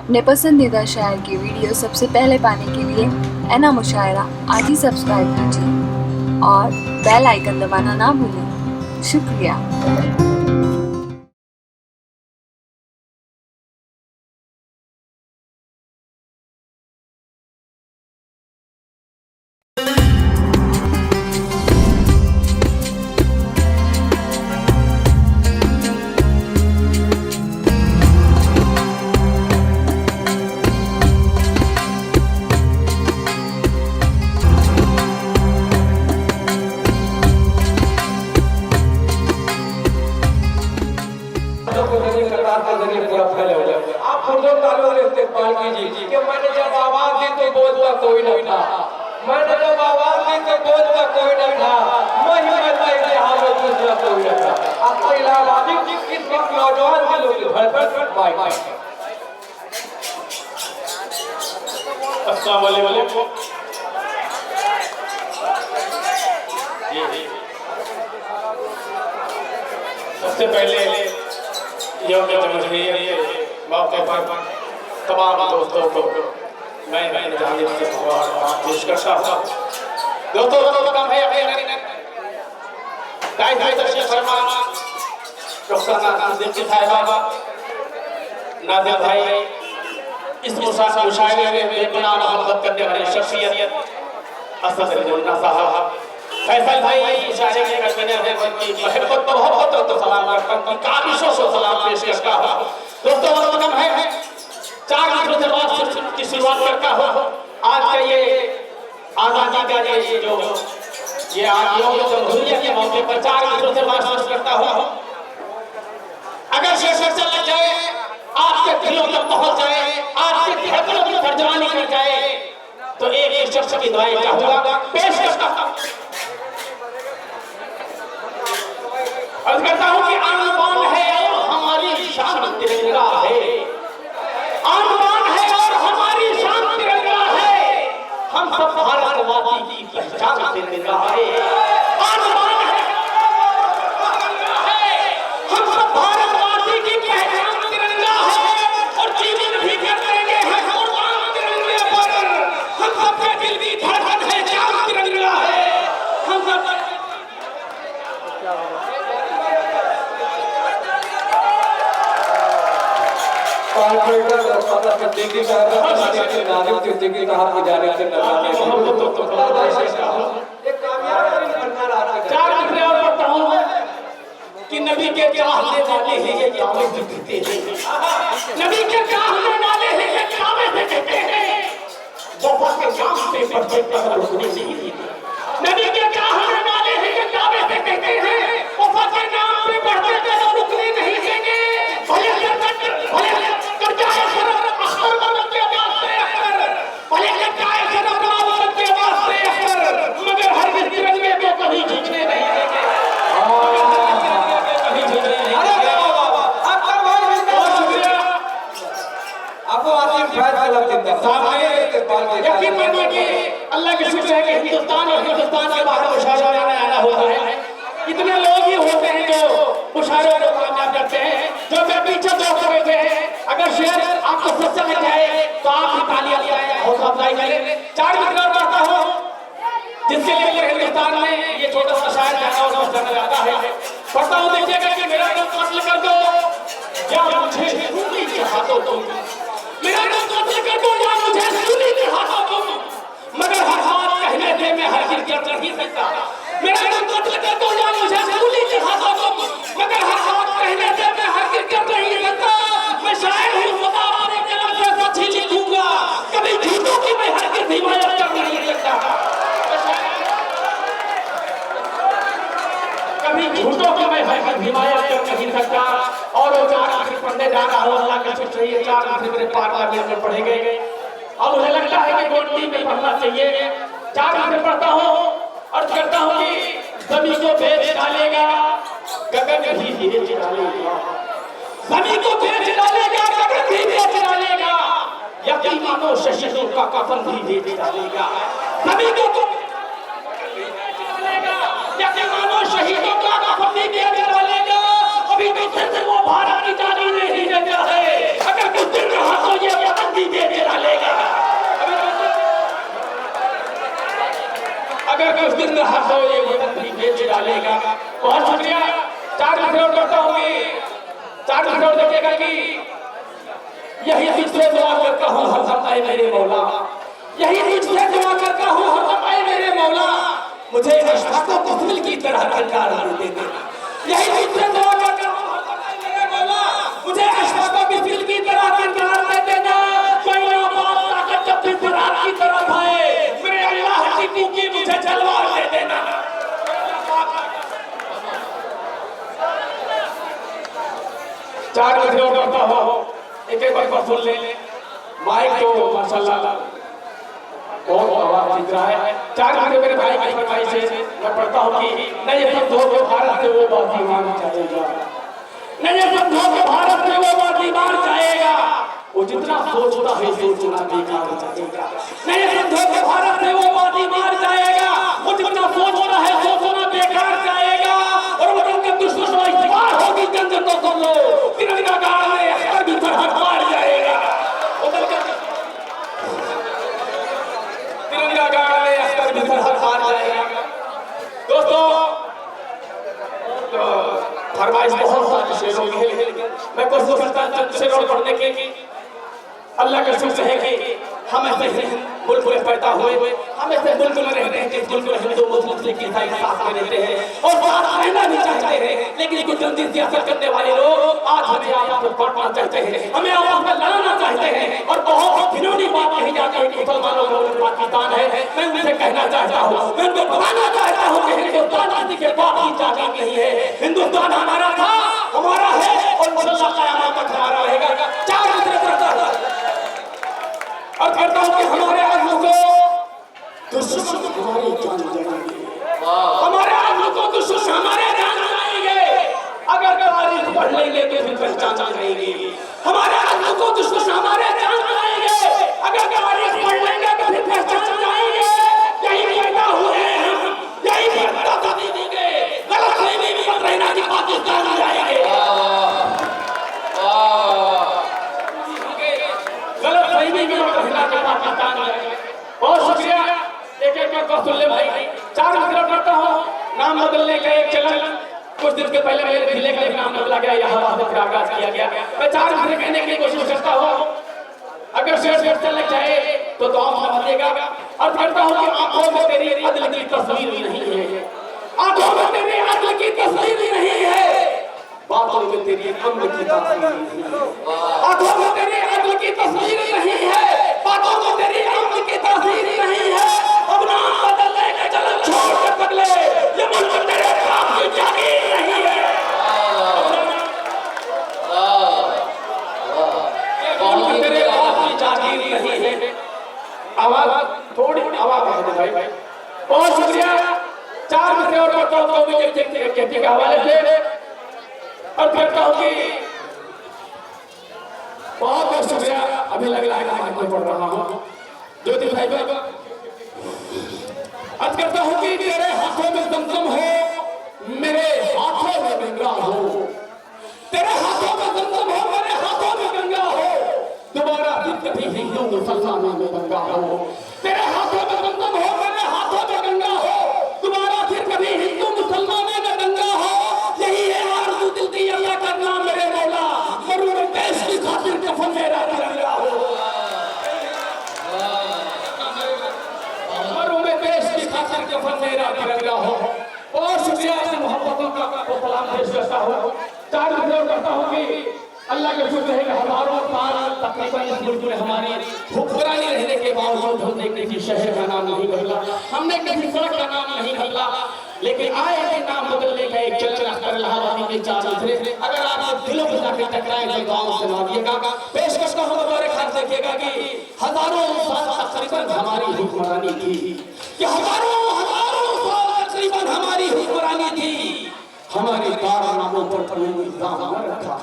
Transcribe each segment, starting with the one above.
अपने पसंदीदा शायर की वीडियो सबसे पहले पाने के लिए एना मुशायरा आज ही सब्सक्राइब कीजिए और बेल आइकन दबाना ना भूलें। शुक्रिया। आप खुद तालों से इस्तेमाल कीजिए कि मैंने जब आवाज दी तो बोलता कोई न था, मैंने जब आवाज दी तो बोलता कोई न था, मैं ही रहता इतिहास में दूसरा कोई न था। आपको इलाहाबादी इस वक्त नौजवान के लोग धड़धड़ बाइक। अस्सलाम वालेकुम। सबसे पहले यौम जमहूरियत के मौके पर तमाम दोस्तों को मैं अपनी जानिब से मुबारकबाद पेश करता हूँ। दोस्तों कम है तशरीफ फरमा रुखसाना सिद्दीकी साहिबा, नादिर भाई, इस मुशायरे में बेपनाह मोहब्बत करने वाली शख्सियत असद मुन्ना साहब, फैसल भाई शायरी के करने की मोहब्बत मोहब्बत तो सलाम करता हूं, काबिशों से सलाम पेश करता हूं। दोस्तों वक्त कम है, 4 मिनट से बात की शुरुआत करता हूं। आज का ये आजादी का ये यौम जमहूरियत के मौके पर 4 मिनट से बात करता हूं। अगर शीर्षक से लग जाए, आपके दिलों तक पहुंच जाए, आपके फेफड़ों में तर्जमानी कर जाए, तो एक शख्स की दुआएं चाहूंगा पेश करता हूं। अर्ज करता हूं कि आन-बान है और हमारी शान तिरंगा है, आन-बान है और हमारी शान तिरंगा है, हम सब भारतवासी की पहचान तिरंगा है। आन-बान है, हम सब भारतवासी की पहचान तिरंगा है और जीवन भी कर देंगे हम कुर्बान तिरंगे पर। हम सबके दिल की धड़कन है, जान तिरंगा है। हम सब सिद्दीकी साहब नादिर सिद्दीकी साहब की जानिब से कि नबी के चाहने वाले हैं ये दावे से कहते हैं, नबी के चाहने वाले हैं ये दावे से कहते हैं, वफा के नाम पे बढ़ते कदम रुकने नहीं देते। नबी के चाहने वाले हैं ये दावे से कहते हैं, वफा के नाम पे बढ़ते कदम रुकने नहीं देंगे। भले कर जाए शरम अख्तर मदद के वास्ते अख्तर, भले कर जाए शरम मदद के वास्ते अख्तर, मगर हर तिरंगे को कभी झुकने नहीं देंगे। यकीन मानिए कि अल्लाह की शुक्र है कि हिंदुस्तान और हिंदुस्तान के बाहर मुशायरे में आना होता है। इतने लोग ही होते हैं जो मुशायरे को कामयाब करते हैं, जो मैं पीछे दोस्त बैठे हैं। अगर शेर आपको सच्चा लग जाए तो आप ही तालियां लगाएं, हौसला अफजाई करें। 4 मिनट और पढ़ता हूं, जिसके लिए हिंदुस्तान में ये छोटा सा शायर गाना और जाना जाता है। पढ़ता हूं, देखिएगा कि मेरा दिल कत्ल कर दो या मुझे खूनी चढ़ा दो तुम, मेरा दिल कत्ल कर दो या मुझे खूनी चढ़ा दो तुम, मगर हर हाथ कहने से मैं हर गिर कर नहीं सकता। मेरा दिल कत्ल कर दो या मुझे खूनी चढ़ा दो तुम, मगर हर हाथ कहने से मैं हर गिर कर नहीं सकता। मैं शायर हूं, खुदा अपने कलम से सच ही लिखूंगा, कभी झूठों की मैं हर गिर हिमायत कर नहीं सकता। कभी झूठों की मैं हर हिमायत कर नहीं सकता। और वो 4 आखिर पढ़ने जा रहा हूं, अल्लाह का शुक्र है 4 आखिर मेरे पार्लियामेंट में पढ़ेंगे और मुझे लगता है कि गोटी में पढ़ना चाहिए। 4 आखिर पढ़ता हूं और करता हूं कि जमीन को बेच डालेगा गगन भी बेच डालेगा, जमीन को बेच डालेगा गगन भी बेच डालेगा, यकीन मानो शहीदों का कफन भी बेच डालेगा। जमीन को यकीन मानो शहीदों का कफन भी बेच डालेगा। अभी तो फिर वो भारत की जान नहीं देता है, अगर कुछ दिन रहा तो ये डालेगा। बहुत शुक्रिया। चार करोड़ करता हूँ कि 4 करोड़ देखिएगा कि यही तुझसे दुआ करता हूँ हरदम ऐ मेरे मौला, यही तुझसे दुआ करता हूँ हरदम ऐ मेरे मौला, मुझे अशफाक़ो बिस्मिल की तरह किरदार दे देना। यही तुझसे दुआ करता हूँ हरदम ऐ मेरे मौला, मुझे अशफाक़ो बिस्मिल की तरह किरदार दे देना। कोई ना बात ताकत जब भी फरार की तरफ आए, मेरे अल्लाह की मुझे तलवार दे देना। चार करोड़ करता हो एक बार सुन ले। माइक तो माशाल्लाह बहुत आवाज दिख रहा है। 4 करोड़ मेरे भाई की फरमाइश से मैं पढ़ता हूँ कि न ये सब धो भारत से वो बाजीमान जाएगा, न ये सब धो भारत से वो बाजीमान जाएगा, वो जितना सोचता है सोचना बेकार जाएगा। न ये सब धो भारत से वो बाजीमान जाएगा, वो जितना सोचता है सोचना बेकार जाएगा। और वो जब दुश्मन इस्तेमाल होगी जंग तो सुन लो, तिरंगा गाड़ में अख्तर भी सरहद पार जाएगा। तिरंगा गाड़ में अख्तर भी सरहद पार जाएगा। दोस्तों फरमाइश बहुत सारे शेरों की है, मैं कोशिश करता हूं शेरों पढ़ने की। अल्लाह का शुक्र है कि हम ऐसे मुल्क में पैदा हुए, हम ऐसे मुल्क में रहते हैं जिस मुल्क में हिंदू मुस्लिम ईसाई साथ में रहते हैं और साथ रहना भी चाहते हैं। लेकिन कुछ गंदी सियासत करने वाले लोग आज हमें आपस में बांटना चाहते हैं, हमें आपस में लड़ाना चाहते हैं। और बहुत घिनौनी बात कही जाती है कि मुसलमानों का मुल्क पाकिस्तान है। मैं उनसे कहना चाहता हूँ, मैं उनको बताना चाहता हूँ कि हिंदुस्तान किसी के बाप की जाति नहीं है। हिंदुस्तान हमारा था, हमारा है और इंशाअल्लाह क़यामत तक हमारा रहेगा। चार और कहता हूँ कि हमारे आज़म को दुश्मन हमारे जान जाएंगे, हमारे आज़म को दुश्मन हमारे जान जाएंगे। अगर तारीख पढ़ लेंगे तो फिर पहचान जाएंगे। हमारे आज़म को दुश्मन हमारे जान जाएंगे, अगर तारीख पढ़ लेंगे तो फिर पहचान जाएंगे। यही पैदा हुए हम, यही पैदा देंगे। गलत फहमी में मत रहना कि पाकिस्तान जाएंगे, गलत फहमी में मत रहना कि पाकिस्तान जाएंगे। बहुत शुक्रिया। एक बार सुन ले भाई। 4 करोड़ करता हूँ। नाम बदलने का एक चलन कुछ दिन के पहले मेरे जिले का एक नाम बदला गया, यहाँ से आगाज किया गया। मैं 4 करोड़ कहने की कोशिश करता हूँ। अगर शेर चलने चाहे तो दुआ मांगेगा। और कहता हूँ कि आंखों में तेरी अदल की तस्वीर भी नहीं है, आंखों में तेरी अदल की तस्वीर भी नहीं है, बातों में तेरी अम्र की तस्वीर नहीं है। आंखों में तेरी अम्र की तस्वीर नहीं है, बातों में तेरी अम्र की तस्वीर नहीं है। अब नाम बदलने का चलन छोड़ कर बदले, ये मुल्क तेरे बाप की जागीर नहीं है। तेरे बाप की जागीर नहीं है। आवाज थोड़ी आवाज है भाई। बहुत शुक्रिया। 4 करोड़ करता हूँ कहते के हवाले से और कहता हूँ कि बहुत बहुत शुक्रिया। अभी लग रहा है मैं पढ़ रहा हूँ ज्योति भाई को। आज कहता हूँ कि तेरे हाथों में जमजम हो, मेरे हाथों में गंगा हो, तेरे हाथों में जमजम हो, मेरे हाथों में गंगा हो, दोबारा फिर कभी हिंदू मुसलमानों में दंगा हो। तेरे हाथों में जमजम हो, मेरे हाथों में गंगा हो, दोबारा फिर कभी हिंदू मुसलमानों में दंगा हो। यही है आरज़ू दिल की अल्लाह करना मेरे मौला, मरूर देश की खातिर कफन मेरा तिरंगा हो, मरूर देश की खातिर कफन मेरा तिरंगा हो। बहुत शुक्रिया। अपनी मोहब्बतों का सलाम पेश करता हूँ। 4 करोड़ करता हूँ कि अल्लाह के शुक्र है कि हजारों साल तकरीबन इस मुल्क में हमारी हुक्मरानी रहने के बावजूद हमने किसी शहर का नाम नहीं बदला, हमने किसी सड़क का नाम नहीं बदला। लेकिन आए थे नाम बदलने का एक चलन अख्तर इलाहाबादी के 4 दूसरे। अगर आप दिलों में जाकर टकराए तो गाँव से मारिएगा। पेश करता हूँ हमारे ख्याल देखिएगा कि हजारों साल तकरीबन हमारी हुक्मरानी थी, कि हजारों साल तकरीबन हमारी हुक्मरानी थी। हमारे कारनामों पर कोई इल्जाम न रखा।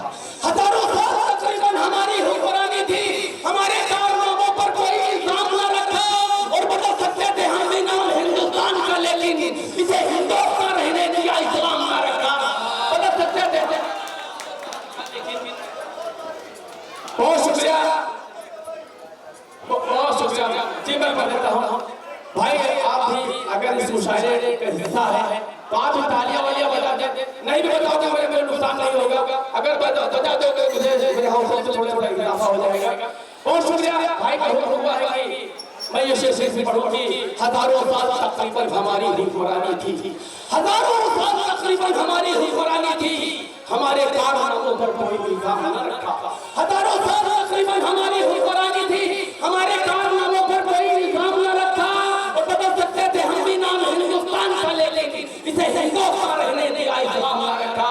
हजारों साल तकरीबन हमारी हुक्मरानी थी, हमारे कारनामों पर कोई इल्जाम न रखा। और बता सकते थे हम भी नाम हिंदुस्तान का, लेकिन इसे हिंदुस्तान रहने दिया, इस्लाम न रखा। बता सकते थे। बहुत शुक्रिया, बहुत शुक्रिया जी। मैं बता देता हूँ भाई, आप भी अगर इस मुशायरे का हिस्सा है तो आप तालियां वालियां बजा दे, नहीं भी बताओगे मेरे नुकसान नहीं होगा। अगर बजा दोगे मुझे हौसले से थोड़ा थोड़ा इजाफा हो जाएगा। बहुत शुक्रिया भाई का हुक्म हुआ है कि मैं ये शेर से पढ़ूंगी। हजारों साल तकरीबन हमारी हुक्मरानी थी, हजारों साल तकरीबन हमारी हुक्मरानी थी, हमारे कारनामों पर कोई इल्जाम न रखा। हजारों साल तकरीबन हमारी हुक्मरानी थी, हमारे कारनामों पर कोई इल्जाम न रखा। और बदल सकते थे हम भी नाम हिंदुस्तान का, लेकिन इसे हिंदुस्तान रहने दिया इल्जाम न रखा,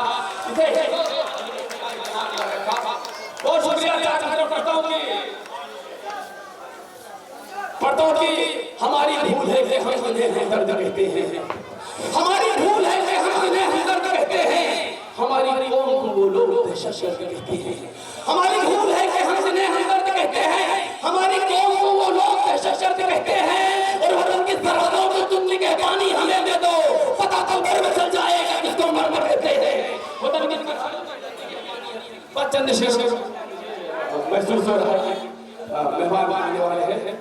इसे बहुत शुक्रिया पढ़ता हूँ कि हमारी भूल है कि हम इन्हें हमदर्द कहते हैं, हमारी भूल है कि हम इन्हें हमदर्द कहते हैं, हमारी कौम को वो लोग दहशतगर्द कहते हैं, हमारी भूल है कि हम इन्हें हमदर्द कहते हैं, हमारी कौम को वो लोग दहशतगर्द कहते हैं। और वतन की सरहदों को तुम निगहबानी हमें दे दो, पता तो घर में चल जाएगा किसको मरमर कहते हैं। वतन की चंद शेर महसूस हो रहा है, मेहमान आने वाले हैं।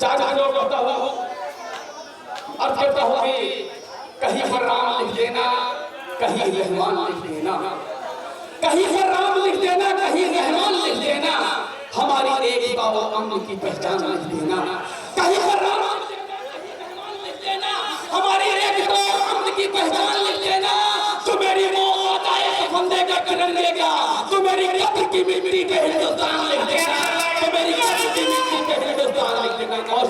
चार लोग करता हुआ अर्थ करता हूँ कि कहीं पर राम लिख देना, कहीं रहमान लिख देना, कहीं पर राम लिख देना, कहीं रहमान लिख देना, हमारी एकता व अमन की पहचान लिख देना। कहीं पर राम लिख देना, हमारी एकता व अमन की पहचान लिख देना। तो मेरी मौत आए तो फंदे का किरण देगा, तो मेरी कब्र की मिट्टी पे हिंदुस्तान लिख देना, तो मेरी कब्र की मिट्टी पे हिंदुस्तान लिख देना। और